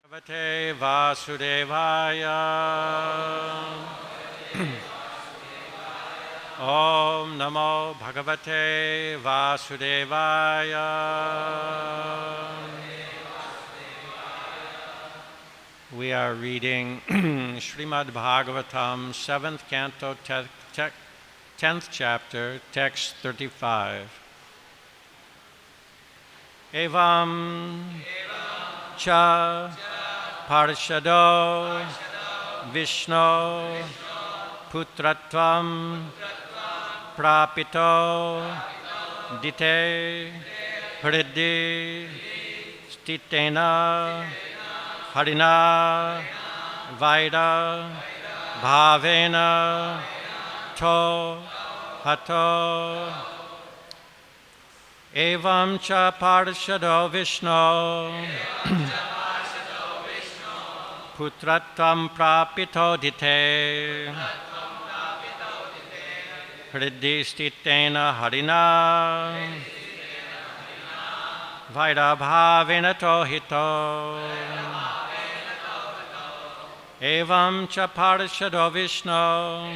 Bhagavate Vasudevaya. Om Namo Bhagavate Vasudevaya. We are reading Srimad Bhagavatam, 7th canto, 10th chapter, text 35. Evam cha parshado Vishno putratvam prapito dite hridhi stitena harina vaida bhavena to hato. Evam cha parshado Vishno putratvam prapito dite hridhi stitena harina vaida bhavena to hito. Evam cha parshado Vishno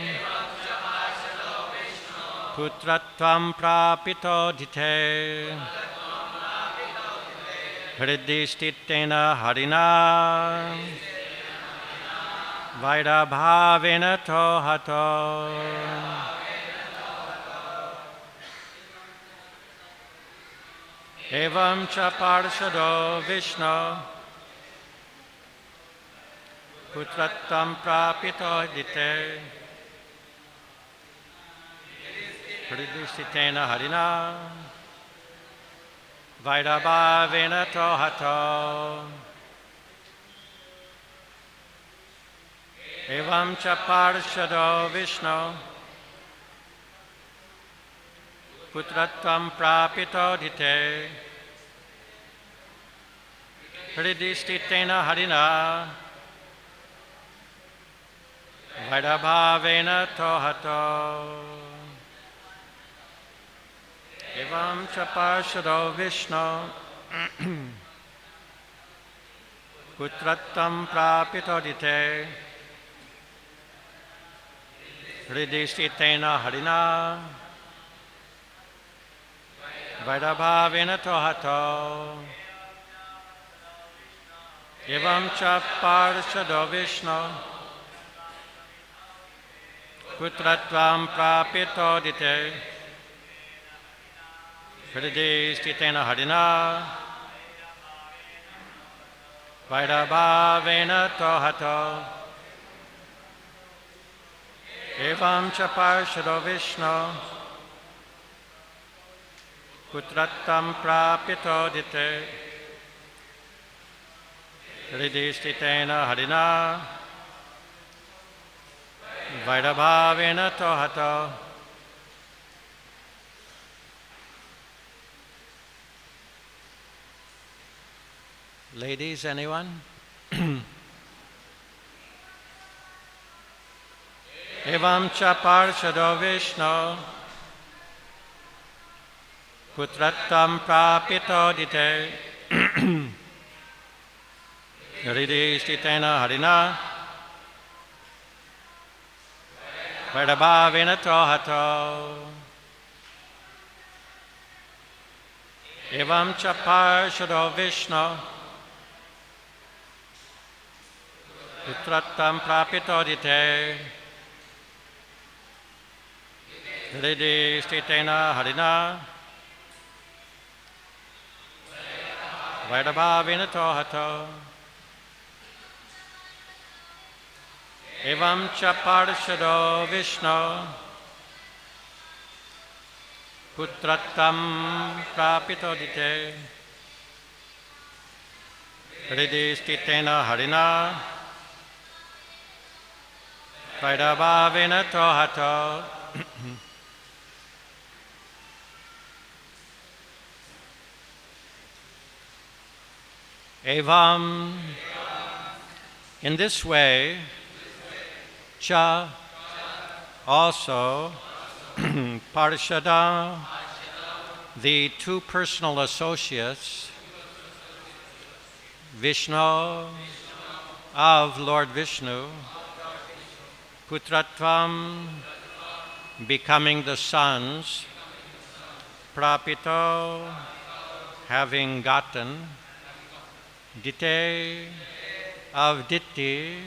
putratvam prapito dite hridhi stitena harina vaida bhavena to hato. Evam cha parshado Vishno putratvam prapito dite hridhi stitena harina vaida bhavena to hato. Evam cha parshado Vishno putratvam prapito dite hridhi stitena harina vaida bhavena to hato. Evam cha parshado Vishno putratvam prapito dite hridhi stitena harina vaida bhavena to hato. Evam cha parshado Vishno putratvam prapito dite hridhi stitena harina vaida bhavena to hato. Evam cha parshado Vishno putratvam prapito dite hridhi stitena harina vaida bhavena to hato. Ladies, anyone? Evam cha parshado Vishno putratvam prapito dite hridhi stitena harina vaida bhavena to hato. Evam cha parshado Vishno putratvam prapito dite hridhi stitena harina vaida bhavena to hato. Evam cha parshado Vishno putratvam prapito dite hridhi stitena harina vaida bhavena to hato. Evam, in this way, cha, also, parshada, the two personal associates, Vishnu of Lord Vishnu, Putratvam, becoming the sons, Prapito, having gotten, Dite, of Diti,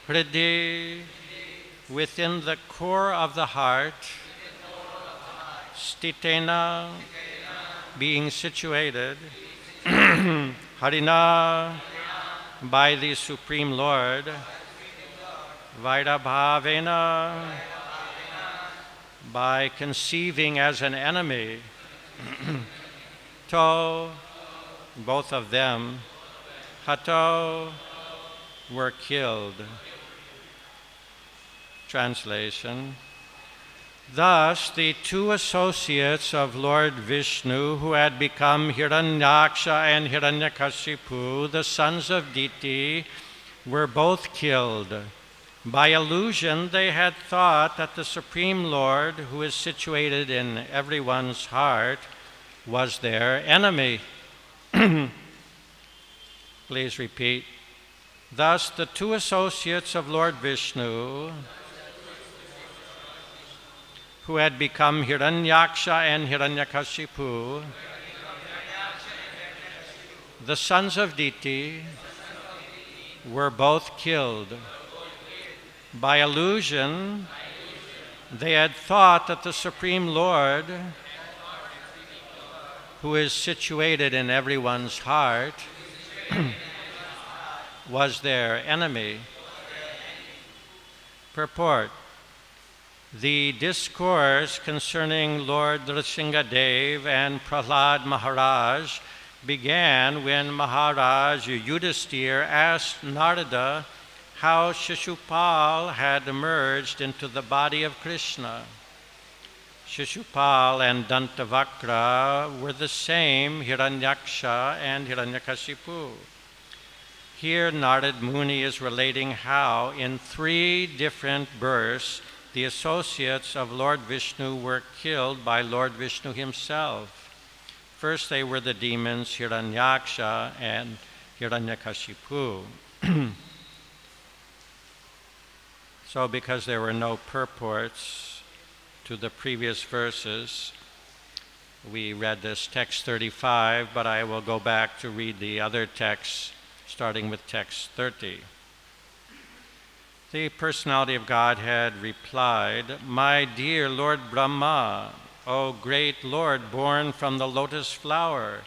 Hridi, within the core of the heart, Stitena, being situated, Harina, by the Supreme Lord, Vairabhavena, by conceiving as an enemy, To, both of them, Hato, were killed. Translation. Thus, the two associates of Lord Vishnu, who had become Hiranyaksha and Hiranyakashipu, the sons of Diti, were both killed. By illusion, they had thought that the Supreme Lord, who is situated in everyone's heart, was their enemy. Please repeat. Thus, the two associates of Lord Vishnu, who had become Hiranyaksha and Hiranyakashipu, the sons of Diti, were both killed. By illusion, they had thought that the Supreme Lord, who is situated in everyone's heart, was their enemy. Purport. The discourse concerning Lord Nrsingadev and Prahlad Maharaj began when Maharaj Yudhisthira asked Narada how Shishupal had emerged into the body of Krishna. Shishupal and Dantavakra were the same Hiranyaksha and Hiranyakashipu. Here Narad Muni is relating how in 3 different births the associates of Lord Vishnu were killed by Lord Vishnu himself. First they were the demons Hiranyaksha and Hiranyakashipu. So because there were no purports to the previous verses, we read this text 35, but I will go back to read the other texts, starting with text 30. The personality of Godhead replied, "My dear Lord Brahma, O great Lord born from the lotus flower,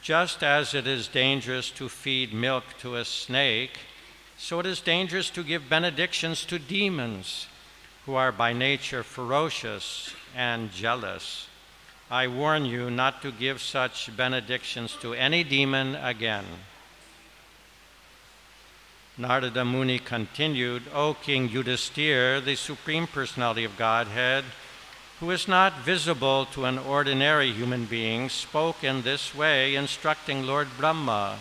just as it is dangerous to feed milk to a snake, so it is dangerous to give benedictions to demons, who are by nature ferocious and jealous. I warn you not to give such benedictions to any demon again." Narada Muni continued, "O King Yudhisthira, the Supreme Personality of Godhead, who is not visible to an ordinary human being, spoke in this way, instructing Lord Brahma.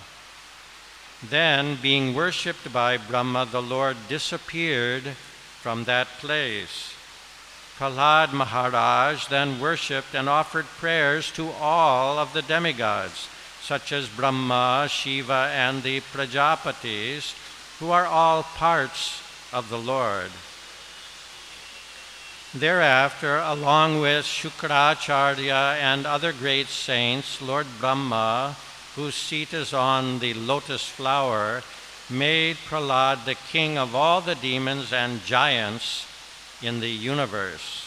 Then, being worshipped by Brahma, the Lord disappeared from that place. Prahlad Maharaj then worshipped and offered prayers to all of the demigods, such as Brahma, Shiva, and the Prajapatis, who are all parts of the Lord. Thereafter, along with Shukracharya and other great saints, Lord Brahma, whose seat is on the lotus flower, made Prahlad the king of all the demons and giants in the universe.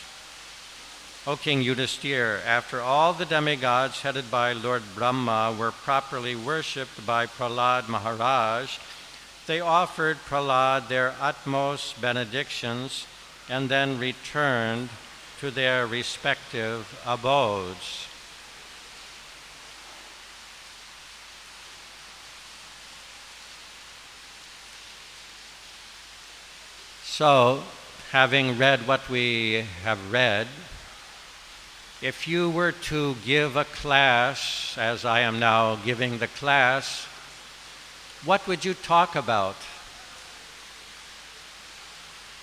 O King Yudhisthira, after all the demigods headed by Lord Brahma were properly worshipped by Prahlad Maharaj, they offered Prahlad their utmost benedictions and then returned to their respective abodes. So, having read what we have read, if you were to give a class, as I am now giving the class, what would you talk about?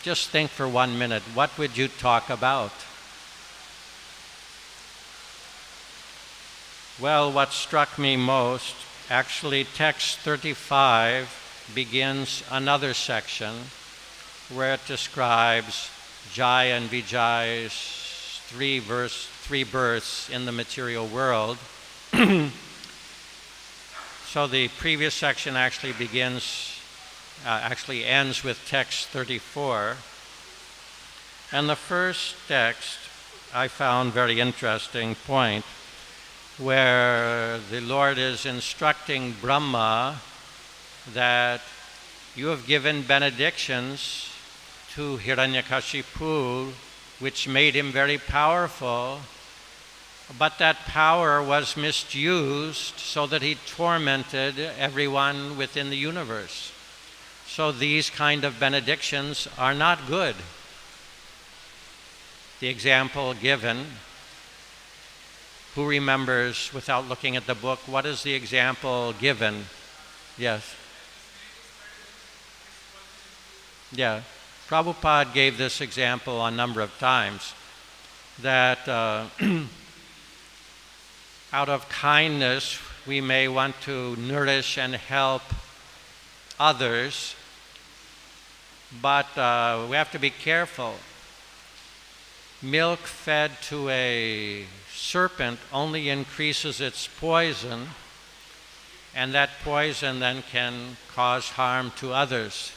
Just think for 1 minute. What would you talk about? Well, what struck me most, actually text 35 begins another section where it describes Jaya and Vijay's three births in the material world. So the previous section actually ends with text 34. And the first text I found very interesting point, where the Lord is instructing Brahma that you have given benedictions to Hiranyakashipu, which made him very powerful, but that power was misused so that he tormented everyone within the universe. So these kind of benedictions are not good. The example given, who remembers, without looking at the book, what is the example given? Yes. Yeah. Prabhupada gave this example a number of times, that out of kindness we may want to nourish and help others, but we have to be careful. Milk fed to a serpent only increases its poison, and that poison then can cause harm to others.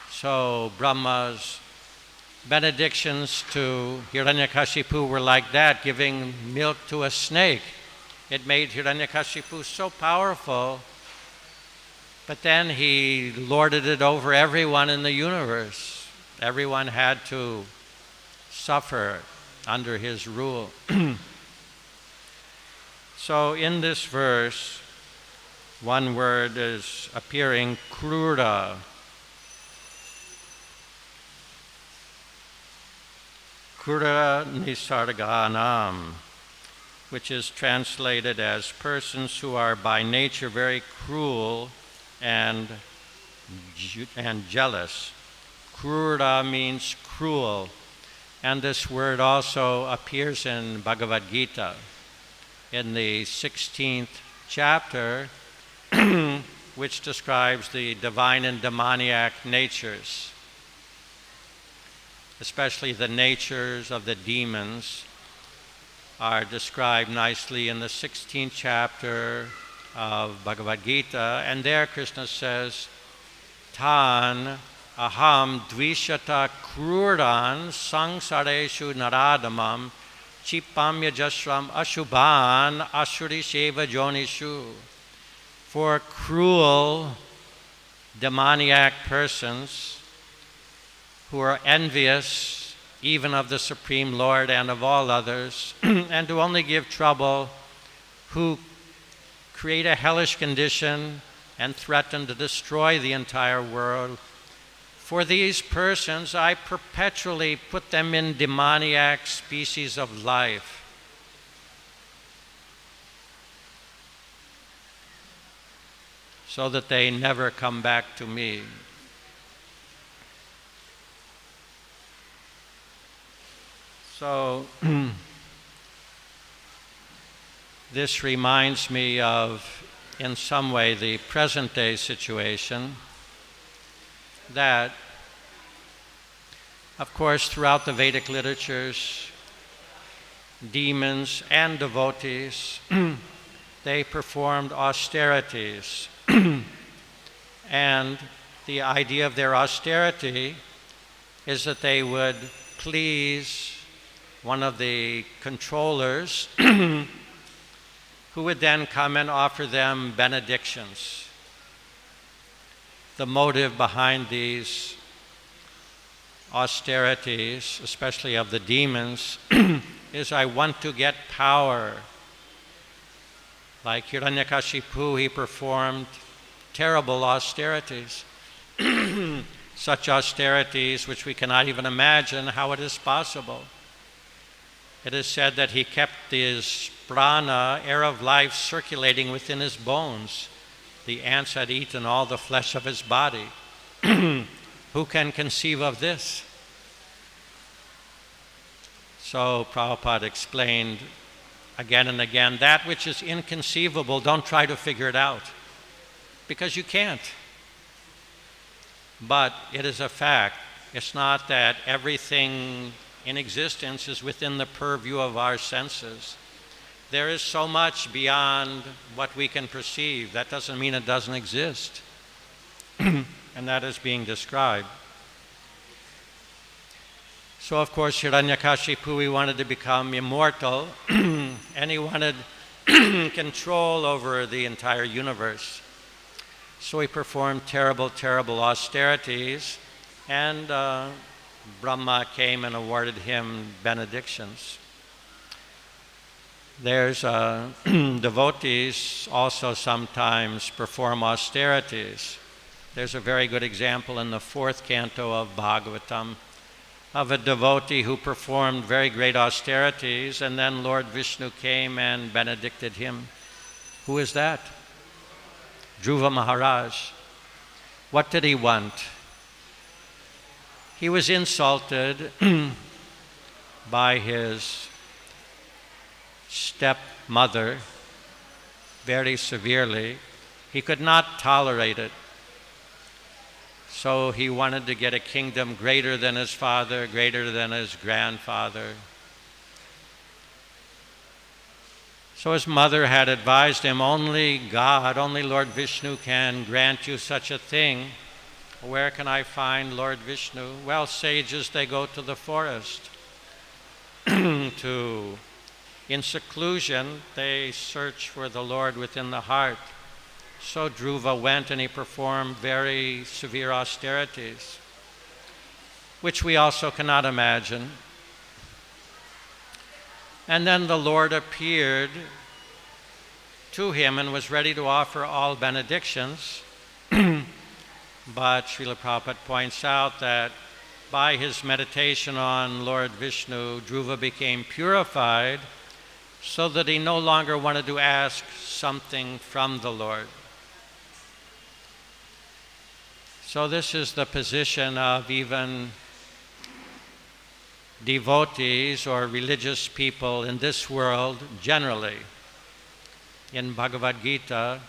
So Brahma's benedictions to Hiranyakashipu were like that, giving milk to a snake. It made Hiranyakashipu so powerful, but then he lorded it over everyone in the universe. Everyone had to suffer under his rule. So in this verse, one word is appearing, krura. Krura nisarganam, which is translated as persons who are by nature very cruel and jealous. Krura means cruel. And this word also appears in Bhagavad Gita in the 16th chapter, which describes the divine and demoniac natures, especially the natures of the demons are described nicely in the 16th chapter of Bhagavad Gita. And there Krishna says, Tan aham dvishata kruran sangsareshu naradamam chipamya jasram ashubhan asurisheva jonishu. For cruel demoniac persons who are envious even of the Supreme Lord and of all others, and who only give trouble, who create a hellish condition and threaten to destroy the entire world. For these persons, I perpetually put them in demoniac species of life. So that they never come back to me. So, this reminds me of, in some way, the present day situation that, of course, throughout the Vedic literatures, demons and devotees, they performed austerities. And the idea of their austerity is that they would please one of the controllers who would then come and offer them benedictions. The motive behind these austerities, especially of the demons, is I want to get power. Like Hiranyakashipu, he performed terrible austerities. Such austerities which we cannot even imagine how it is possible. It is said that he kept his prana, air of life, circulating within his bones. The ants had eaten all the flesh of his body. Who can conceive of this? So Prabhupada explained again and again, that which is inconceivable, don't try to figure it out. Because you can't. but it is a fact. It's not that everything in existence is within the purview of our senses. There is so much beyond what we can perceive. That doesn't mean it doesn't exist. And that is being described. So of course Hiranyakashipu, he wanted to become immortal and he wanted control over the entire universe. So he performed terrible, terrible austerities, and Brahma came and awarded him benedictions. There's devotees also sometimes perform austerities. There's a very good example in the 4th canto of Bhagavatam of a devotee who performed very great austerities, and then Lord Vishnu came and benedicted him. Who is that? Dhruva Maharaj. What did he want? He was insulted by his stepmother very severely. He could not tolerate it. So he wanted to get a kingdom greater than his father, greater than his grandfather. So his mother had advised him, only God, only Lord Vishnu can grant you such a thing. Where can I find Lord Vishnu? Well, sages, they go to the forest. In seclusion, they search for the Lord within the heart. So Dhruva went and he performed very severe austerities, which we also cannot imagine. And then the Lord appeared to him and was ready to offer all benedictions. But Srila Prabhupada points out that by his meditation on Lord Vishnu, Dhruva became purified so that he no longer wanted to ask something from the Lord. So this is the position of even devotees or religious people in this world generally. In Bhagavad Gita,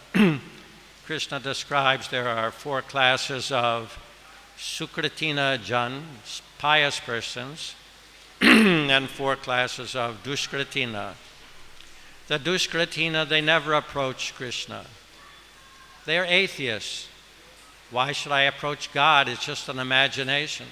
Krishna describes there are 4 classes of Sukritina Jan, pious persons, and 4 classes of Dushkritina. The Dushkritina, they never approach Krishna. They are atheists. Why should I approach God? It's just an imagination.